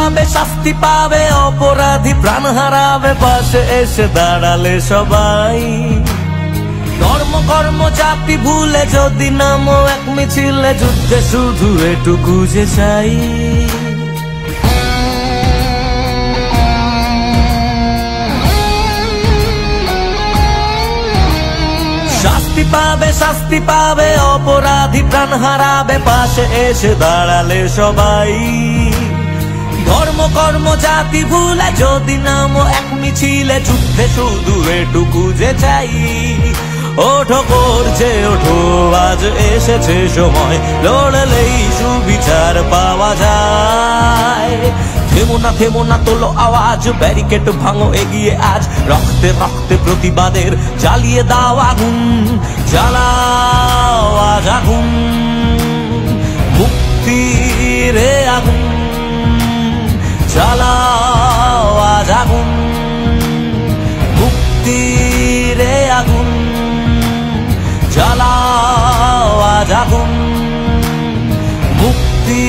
পাবে শাস্তি পাবে, অপরাধী প্রাণ হারাবে, পাশে এসে দাঁড়ালে সবাই। ধর্ম কর্ম জাতি ভুলে যদি নামো এক মিছিলে, যুদ্ধে শুধু এটুকু যে চাই। শাস্তি পাবে শাস্তি পাবে, অপরাধী প্রাণ হারাবে, পাশে এসে দাঁড়ালে সবাই। ধর্ম কর্ম জাতি ভুলে যদি নামো এক মিছিলে, যুদ্ধে শুধু এটুকু যে চাই। ওঠো করছে ওঠো, আজ এসেছে সময়, লড়লেই সুবিচার পাওয়া যায়। থেমো না তোলো আওয়াজ, ব্যারিকেড ভাঙো এগিয়ে আজ, রক্তে রক্তে প্রতিবাদের জ্বালিয়ে দাও আগুন, জ্বালাও আজ আগুন, মুক্তির আগুন, জ্বালাও আজ আগুন, মুক্তির আগুন, জ্বালাও আজ আগুন, মুক্তি